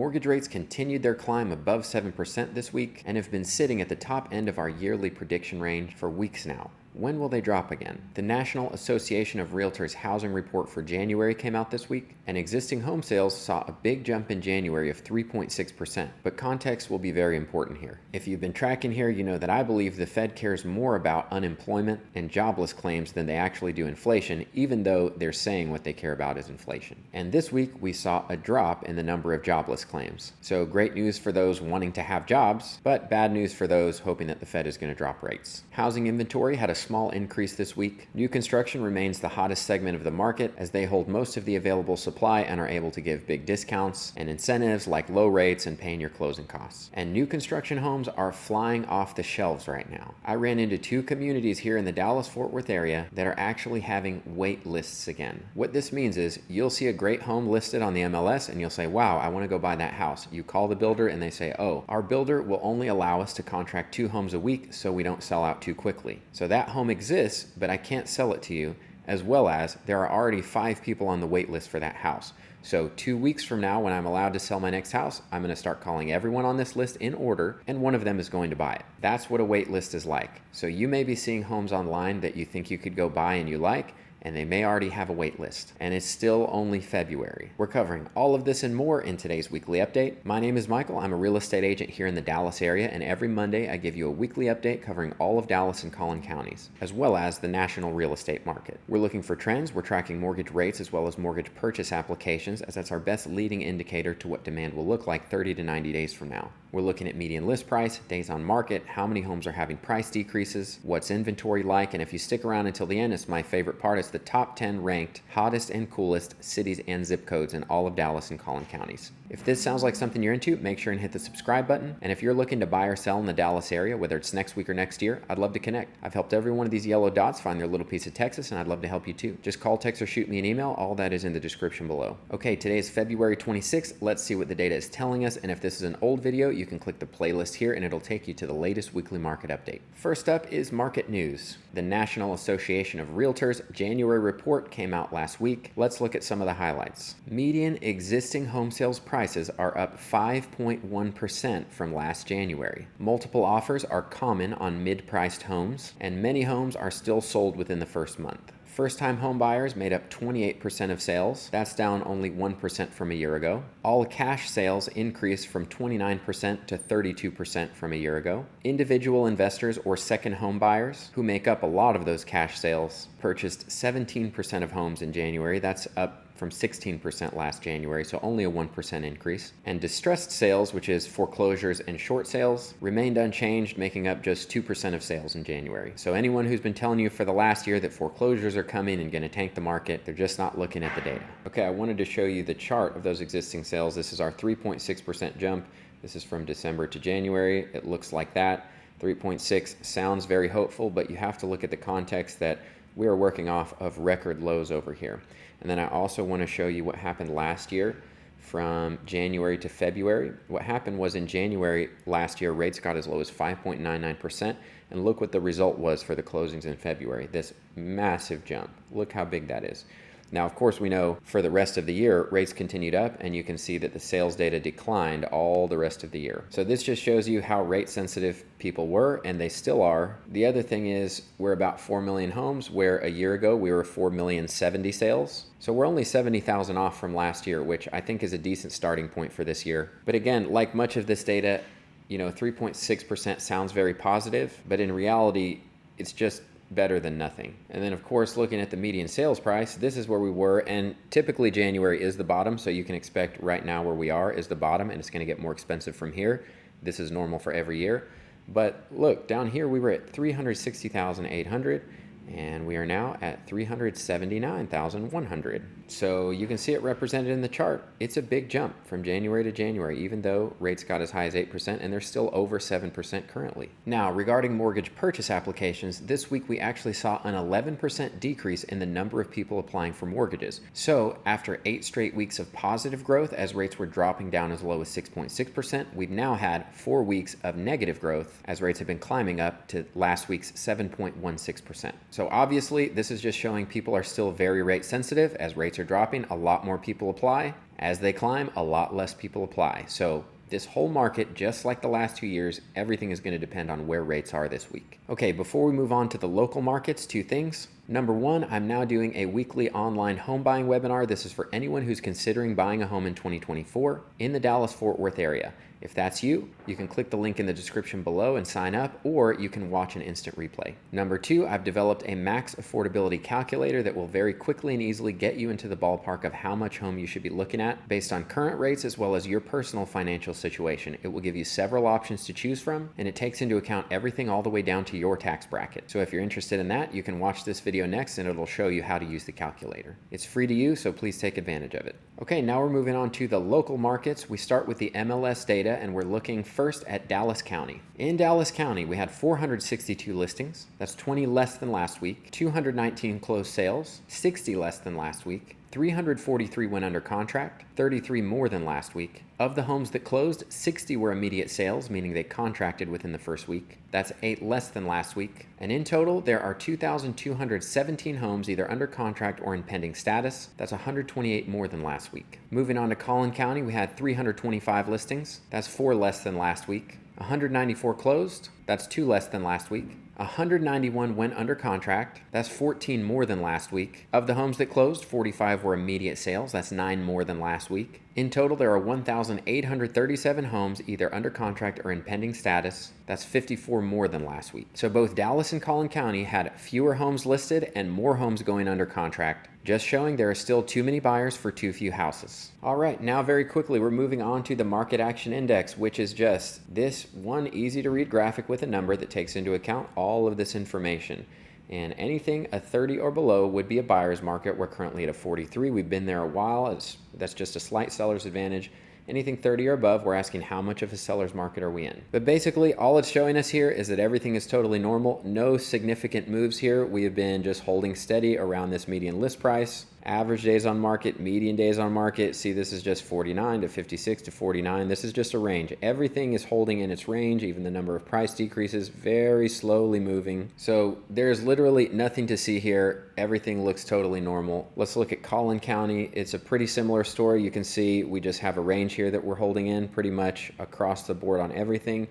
Mortgage rates continued their climb above 7% this week and have been sitting at the top end of our yearly prediction range for weeks now. When will they drop again? The National Association of Realtors housing report for January came out this week, and existing home sales saw a big jump in January of 3.6%. But context will be very important here. If you've been tracking here, you know that I believe the Fed cares more about unemployment and jobless claims than they actually do inflation, even though they're saying what they care about is inflation. And this week, we saw a drop in the number of jobless claims. So great news for those wanting to have jobs, but bad news for those hoping that the Fed is going to drop rates. Housing inventory had a small increase this week. New construction remains the hottest segment of the market as they hold most of the available supply and are able to give big discounts and incentives like low rates and paying your closing costs. And new construction homes are flying off the shelves right now. I ran into 2 communities here in the Dallas-Fort Worth area that are actually having wait lists again. What this means is you'll see a great home listed on the MLS and you'll say, wow, I want to go buy that house. You call the builder and they say, oh, our builder will only allow us to contract 2 homes a week so we don't sell out too quickly. So that home exists, but I can't sell it to you, as well as there are already 5 people on the wait list for that house. So 2 weeks from now, when I'm allowed to sell my next house, I'm going to start calling everyone on this list in order, and one of them is going to buy it. That's what a wait list is like. So you may be seeing homes online that you think you could go buy and you like, and they may already have a wait list. And it's still only February. We're covering all of this and more in today's weekly update. My name is Michael. I'm a real estate agent here in the Dallas area, and every Monday I give you a weekly update covering all of Dallas and Collin counties, as well as the national real estate market. We're looking for trends. We're tracking mortgage rates as well as mortgage purchase applications, as that's our best leading indicator to what demand will look like 30 to 90 days from now. We're looking at median list price, days on market, how many homes are having price decreases, what's inventory like, and if you stick around until the end, it's my favorite part. It's the top 10 ranked hottest and coolest cities and zip codes in all of Dallas and Collin counties. If this sounds like something you're into, make sure and hit the subscribe button. And if you're looking to buy or sell in the Dallas area, whether it's next week or next year, I'd love to connect. I've helped every one of these yellow dots find their little piece of Texas, and I'd love to help you too. Just call, text, or shoot me an email. All that is in the description below. Okay, today is February 26th. Let's see what the data is telling us. And if this is an old video, you can click the playlist here and it'll take you to the latest weekly market update. First up is market news. The National Association of Realtors January report came out last week. Let's look at some of the highlights. Median existing home sales prices are up 5.1% from last January. Multiple offers are common on mid-priced homes, and many homes are still sold within the first month. First-time home buyers made up 28% of sales. That's down only 1% from a year ago. All cash sales increased from 29% to 32% from a year ago. Individual investors or second home buyers, who make up a lot of those cash sales, purchased 17% of homes in January. That's up from 16% last January, so only a 1% increase. And distressed sales, which is foreclosures and short sales, remained unchanged, making up just 2% of sales in January. So anyone who's been telling you for the last year that foreclosures are coming and going to tank the market, they're just not looking at the data. Okay, I wanted to show you the chart of those existing sales. This is our 3.6% jump. This is from December to January. It looks like that. 3.6 sounds very hopeful, but you have to look at the context that we are working off of record lows over here. And then I also want to show you what happened last year from January to February. What happened was in January last year, rates got as low as 5.99%. And look what the result was for the closings in February. This massive jump. Look how big that is. Now, of course, we know for the rest of the year, rates continued up, and you can see that the sales data declined all the rest of the year. So this just shows you how rate sensitive people were, and they still are. The other thing is we're about 4 million homes, where a year ago we were 4,070,000 sales. So we're only 70,000 off from last year, which I think is a decent starting point for this year. But again, like much of this data, 3.6% sounds very positive, but in reality, it's just better than nothing. And then of course, looking at the median sales price, this is where we were, and typically January is the bottom, so you can expect right now where we are is the bottom, and it's going to get more expensive from here. This is normal for every year. But look, down here we were at 360,800, and we are now at 379,100. So you can see it represented in the chart. It's a big jump from January to January, even though rates got as high as 8%, and they're still over 7% currently. Now, regarding mortgage purchase applications, this week we actually saw an 11% decrease in the number of people applying for mortgages. So after 8 straight weeks of positive growth, as rates were dropping down as low as 6.6%, we've now had 4 weeks of negative growth as rates have been climbing up to last week's 7.16%. So obviously, this is just showing people are still very rate sensitive. As rates are dropping, a lot more people apply. As they climb, a lot less people apply. So this whole market, just like the last 2 years, everything is going to depend on where rates are this week. Okay, before we move on to the local markets, 2 things. Number 1, I'm now doing a weekly online home buying webinar. This is for anyone who's considering buying a home in 2024 in the Dallas-Fort Worth area. If that's you, you can click the link in the description below and sign up, or you can watch an instant replay. Number 2, I've developed a max affordability calculator that will very quickly and easily get you into the ballpark of how much home you should be looking at based on current rates as well as your personal financial situation. It will give you several options to choose from, and it takes into account everything all the way down to your tax bracket. So if you're interested in that, you can watch this video next and it'll show you how to use the calculator. It's free to use, so please take advantage of it. Okay, now we're moving on to the local markets. We start with the MLS data, and we're looking first at Dallas County. In Dallas County, we had 462 listings. That's 20 less than last week. 219 closed sales, 60 less than last week. 343 went under contract, 33 more than last week. Of the homes that closed, 60 were immediate sales, meaning they contracted within the first week. That's 8 less than last week. And in total, there are 2,217 homes either under contract or in pending status. That's 128 more than last week. Moving on to Collin County, we had 325 listings. That's 4 less than last week. 194 closed. That's 2 less than last week. 191 went under contract. That's 14 more than last week. Of the homes that closed, 45 were immediate sales. That's 9 more than last week. In total, there are 1,837 homes either under contract or in pending status. That's 54 more than last week. So both Dallas and Collin County had fewer homes listed and more homes going under contract, just showing there are still too many buyers for too few houses. All right, now very quickly, we're moving on to the Market Action Index, which is just this one easy to read graphic with a number that takes into account all of this information. And anything a 30 or below would be a buyer's market. We're currently at a 43. We've been there a while. That's just a slight seller's advantage. Anything 30 or above, we're asking how much of a seller's market are we in. But basically, all it's showing us here is that everything is totally normal. No significant moves here. We have been just holding steady around this median list price. Average days on market, median days on market. See, this is just 49 to 56 to 49. This is just a range. Everything is holding in its range, even the number of price decreases, very slowly moving. So there's literally nothing to see here. Everything looks totally normal. Let's look at Collin County. It's a pretty similar story. You can see we just have a range here that we're holding in pretty much across the board on everything.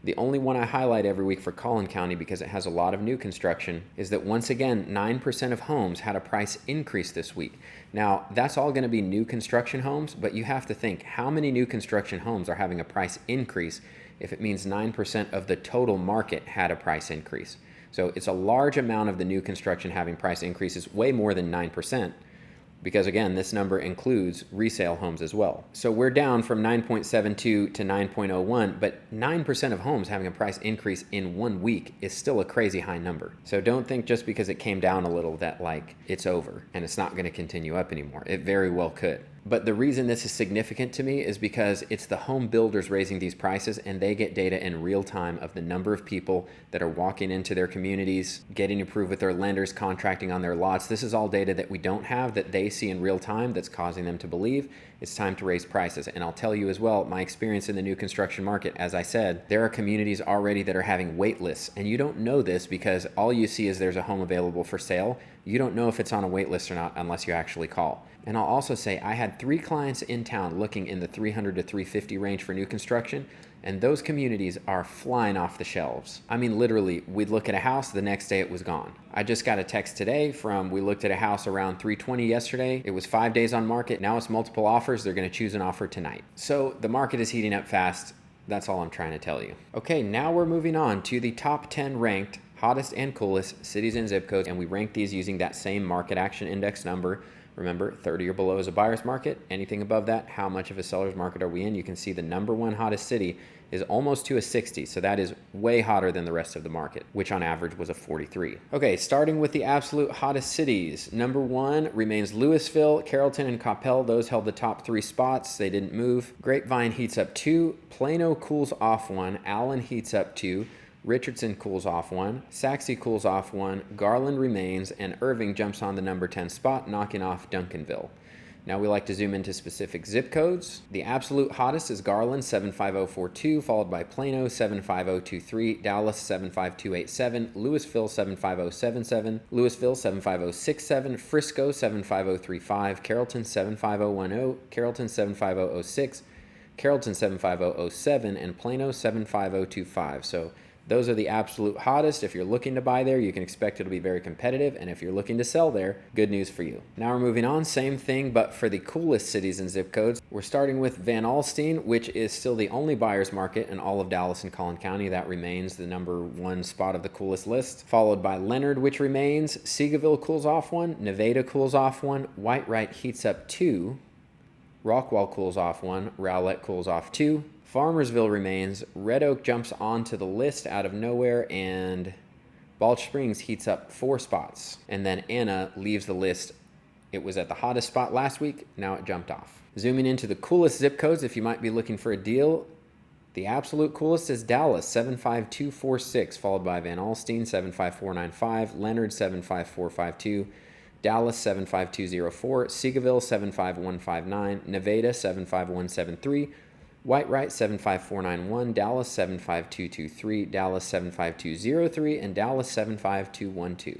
The only one I highlight every week for Collin County, because it has a lot of new construction, is that once again, 9% of homes had a price increase this week. Now, that's all going to be new construction homes, but you have to think, how many new construction homes are having a price increase if it means 9% of the total market had a price increase? So it's a large amount of the new construction having price increases, way more than 9%. Because again, this number includes resale homes as well. So we're down from 9.72 to 9.01, but 9% of homes having a price increase in 1 week is still a crazy high number. So don't think just because it came down a little that like it's over and it's not going to continue up anymore. It very well could. But the reason this is significant to me is because it's the home builders raising these prices, and they get data in real time of the number of people that are walking into their communities, getting approved with their lenders, contracting on their lots. This is all data that we don't have, that they see in real time, that's causing them to believe it's time to raise prices. And I'll tell you as well, my experience in the new construction market, as I said, there are communities already that are having wait lists, and you don't know this because all you see is there's a home available for sale. You don't know if it's on a wait list or not unless you actually call. And I'll also say I had 3 clients in town looking in the 300 to 350 range for new construction, and those communities are flying off the shelves. I mean, literally, we'd look at a house, the next day it was gone. I just got a text today we looked at a house around 320 yesterday. It was 5 days on market. Now it's multiple offers. They're going to choose an offer tonight. So the market is heating up fast. That's all I'm trying to tell you. Okay, now we're moving on to the top 10 ranked hottest and coolest cities and zip codes, and we rank these using that same market action index number. Remember, 30 or below is a buyer's market. Anything above that, how much of a seller's market are we in? You can see the number 1 hottest city is almost to a 60, so that is way hotter than the rest of the market, which on average was a 43. Okay, starting with the absolute hottest cities. Number 1 remains Louisville, Carrollton, and Coppell. Those held the top 3 spots. They didn't move. Grapevine heats up 2. Plano cools off 1. Allen heats up 2. Richardson cools off 1, Sachse cools off 1, Garland remains, and Irving jumps on the number 10 spot, knocking off Duncanville. Now we like to zoom into specific zip codes. The absolute hottest is Garland 75042, followed by Plano 75023, Dallas 75287, Louisville 75077, Louisville 75067, Frisco 75035, Carrollton 75010, Carrollton 75006, Carrollton 75007, and Plano 75025. So those are the absolute hottest. If you're looking to buy there, you can expect it'll be very competitive. And if you're looking to sell there, good news for you. Now we're moving on, same thing, but for the coolest cities and zip codes. We're starting with Van Alstyne, which is still the only buyer's market in all of Dallas and Collin County. That remains the #1 spot of the coolest list, followed by Leonard, which remains. Seagoville cools off 1, Nevada cools off 1, Whitewright heats up 2, Rockwall cools off 1, Rowlett cools off 2, Farmersville remains, Red Oak jumps onto the list out of nowhere, and Balch Springs heats up 4 spots. And then Anna leaves the list. It was at the hottest spot last week, now it jumped off. Zooming into the coolest zip codes, if you might be looking for a deal, the absolute coolest is Dallas, 75246, followed by Van Alstyne, 75495, Leonard, 75452, Dallas 75204, Seagoville 75159, Nevada 75173, Whitewright 75491, Dallas 75223, Dallas 75203, and Dallas 75212.